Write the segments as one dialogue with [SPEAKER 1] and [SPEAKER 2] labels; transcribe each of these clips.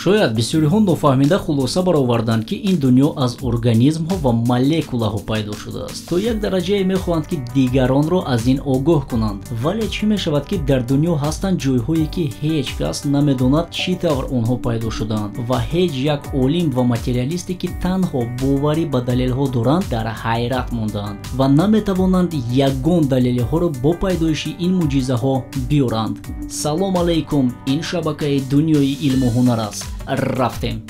[SPEAKER 1] шояд бисёриҳо нофаҳмида хулоса бароварданд ки ин дунё аз организмҳо ва молекулаҳо пайдо шудааст. То як дараҷае мехоҳанд ки дигаронро аз ин огоҳ кунанд. Вале чӣ мешавад ки дар дунё ҳастанд ҷойҳое ки ҳеҷ кас намедонад чӣ тавр онҳо пайдо шудаанд ва ҳеҷ як олим ва материалисте ки танҳо боварӣ ба далелҳо доранд дар ҳайрат мондаанд ва наметавонанд ягон далелҳоро бо пайдоиши ин муъҷизаҳо биёранд. Салом алайкум, ин шабакаи дунёи илму ҳунар аст. Рафтем.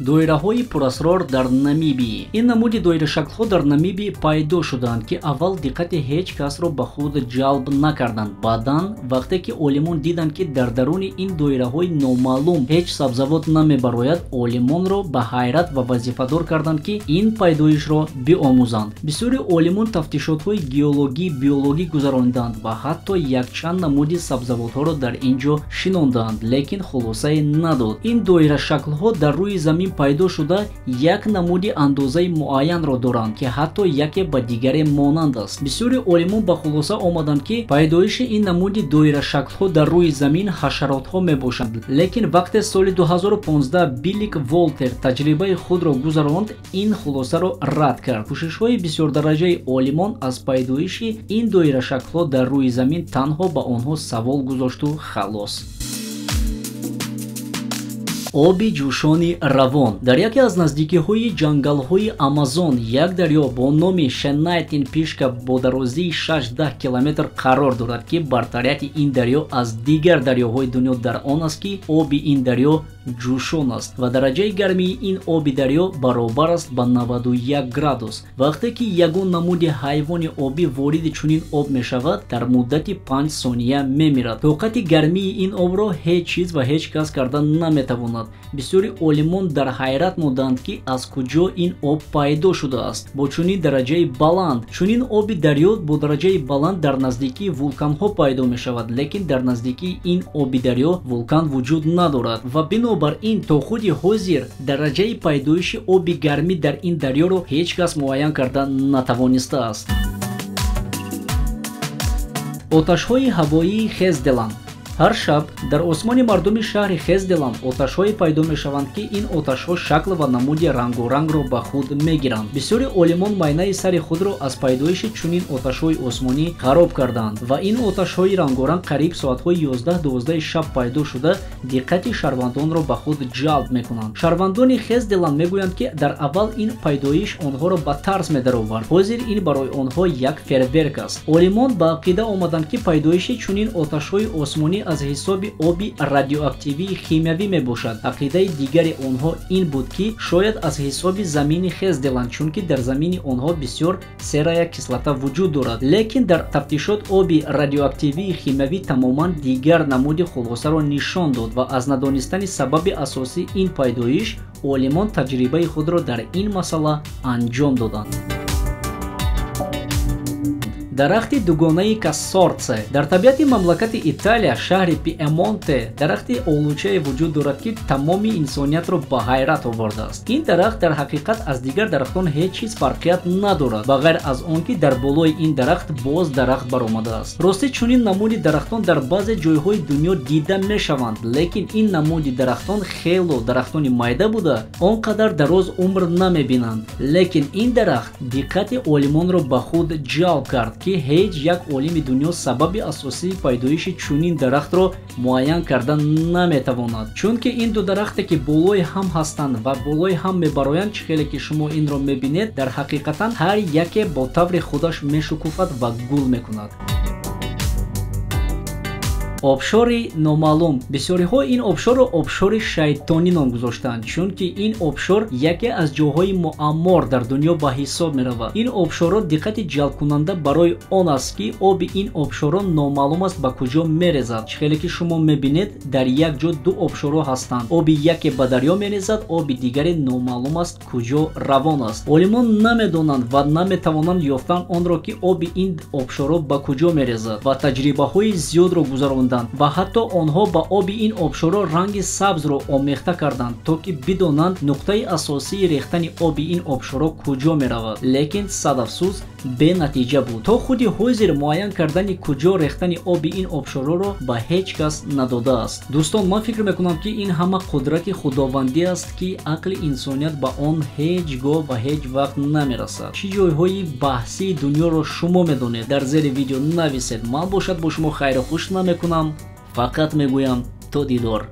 [SPEAKER 1] доираҳои пурасрор дар Намибия. Ин намуди доирашаклҳо дар Намибия пайдо шуданд ки аввал диққати ҳеҷ касро ба худ ҷалб накарданд. Баъдан вақте ки олимон диданд ки дар даруни ин доираҳои номаълум ҳеҷ сабзавот намебарояд, олимонро ба ҳайрат ва вазифадор карданд ки ин пайдоишро биомӯзанд. бисёри олимон тафтишотҳои геологӣ, биологӣ гузаронданд ва ҳатто якчанд намуди сабзавотҳоро дар ин ҷо шинонданд, лекин хулосае надод. Ин доирашаклҳо дар рӯи замин пайдо шуда як намуди андозаи муайянро доранд ки ҳатто яке ба дигаре монанд аст. бисёри олимон ба хулоса омаданд ки пайдоиши ин намуди доирашаклҳо дар рӯи замин ҳашаротҳо мебошанд. Лекин вақте соли 2015 Биллик Волтер таҷрибаи худро гузаронд, ин хулосаро рад кард. кӯшишҳои бисёрдараҷаи олимон аз пайдоиши ин доирашаклҳо дар рӯи замин танҳо ба онҳо савол гузошту халос. оби ҷӯшони равон. Дар яке аз наздикиҳои ҷангалҳои Амазон як дарё бо номи Шенайтин Пишка бо дарозии 6-10 километр қарор дорад ки бартариати ин дарё аз дигар дарёҳои дунё дар он аст ки оби ин дарё ҷӯшон аст ва дараҷаи гармии ин оби дарё баробар аст ба 91 градус. Вақте ки ягон намуди ҳайвони обӣ вориди чунин об мешавад, дар муддати 5 сония мемирад. тоқати гармии ин обро ҳеҷ чиз ва ҳеҷ кас карда наметавонад. бисёри олимон дар ҳайрат монданд ки аз куҷо ин об пайдо шудааст бо чунин дараҷаи баланд. чунин оби дарё бо дараҷаи баланд дар наздикии вулканҳо пайдо мешавад, лекин дар наздикии ин оби дарё вулкан вуҷуд надорад ва бинобар ин то худи ҳозир дараҷаи пайдоиши оби гармӣ дар ин дарёро ҳеҷ кас муайян карда натавонистааст. оташҳои ҳавоии Хезделанд. ҳар шаб дар осмони мардуми шаҳри Хезделанд оташҳое пайдо мешаванд ки ин оташҳо шакл ва намуди рангорангро ба худ мегиранд. бисёри олимон майнаи сари худро аз пайдоиши чунин оташҳои осмонӣ хароб карданд ва ин оташҳои рангоранг қариб соатҳои 11-12 шаб пайдо шуда диққати шаҳрвандонро ба худ ҷалб мекунанд. шаҳрвандони Хезделанд мегӯянд ки дар аввал ин пайдоиш онҳоро ба тарс медаровард. ҳозир ин барои онҳо як фейерверк аст. олимон ба ақида омаданд ки пайдоиши чунин оташҳои осмонӣ аз ҳисоби оби радиоактивии химиявӣ мебошад. ақидаи дигари онҳо ин буд ки шояд аз ҳисоби замини Хезделанд, чунки дар замини онҳо бисёр серая кислота вуҷуд дорад. лекин дар тафтишот оби радиоактивии химиявӣ тамоман дигар намуди хулосаро нишон дод ва аз надонистани сабаби асосии ин пайдоиш олимон таҷрибаи худро дар ин масъала анҷом доданд. дарахти дугонаи Кассорце. Дар табиати мамлакати Италия, шаҳри Пиемонте, дарахти олучае вуҷуд дорад ки тамоми инсониятро ба ҳайрат овардааст. ин дарахт дар ҳақиқат аз дигар дарахтон ҳеҷ чиз фарқият надорад, ба ғайр аз он ки дар болои ин дарахт боз дарахт баромадааст. ростӣ чунин намуди дарахтон дар баъзе ҷойҳои дунё дида мешаванд, лекин ин намуди дарахтон хело дарахтони майда буда он қадар дароз умр намебинанд. лекин ин дарахт диққати олимонро ба худ ҷалб кард ки ҳеҷ як олими дунё сабаби асосии пайдоиши чунин дарахтро муайян карда наметавонад. чунки ин ду дарахте ки болои ҳам ҳастанд ва болои ҳам мебароянд, чӣ хеле ки шумо инро мебинед, дар ҳақиқатан ҳар яке бо таври худаш мешукуфад ва гул мекунад. обшори номаълум. бисёриҳо ин обшорро обшори шайтонӣ ном гузоштанд, чунки ин обшор яке аз ҷойҳои муаммор дар дунё ба ҳисоб меравад. ин обшорро диққати ҷалбкунанда барои он аст ки оби ин обшорро номаълум аст ба куҷо мерезад. чӣ хеле ки шумо мебинед, дар як ҷо ду обшорҳо ҳастанд. оби яке ба дарё мерезад, оби дигаре номаълум аст куҷо равон аст. олимон намедонанд ва наметавонанд ёфтан онро ки оби ин обшорҳо ба куҷо мерезад ва таҷрибаҳои зиёдро гузаронданд ва ҳатто онҳо ба оби ин обшорҳо ранги сабзро омехта карданд, то ки бидонанд нуқтаи асосии рехтани оби ин обшорҳо куҷо меравад. лекин садафсӯз бенатиҷа буд. То худи ҳозир муайян кардани куҷо рехтани оби ин обшороро ба ҳеҷ кас надодааст. дӯстон, ман фикр мекунам ки ин ҳама қудрати худовандӣ аст ки ақли инсоният ба он ҳеҷ гоҳ ва ҳеҷ вақт намерасад. чӣ ҷойҳои баҳсии дунёро шумо медонед? дар зери видео нависед. ман бошад бо шумо хайру хуш намекунам. фақат мегӯям то дидор.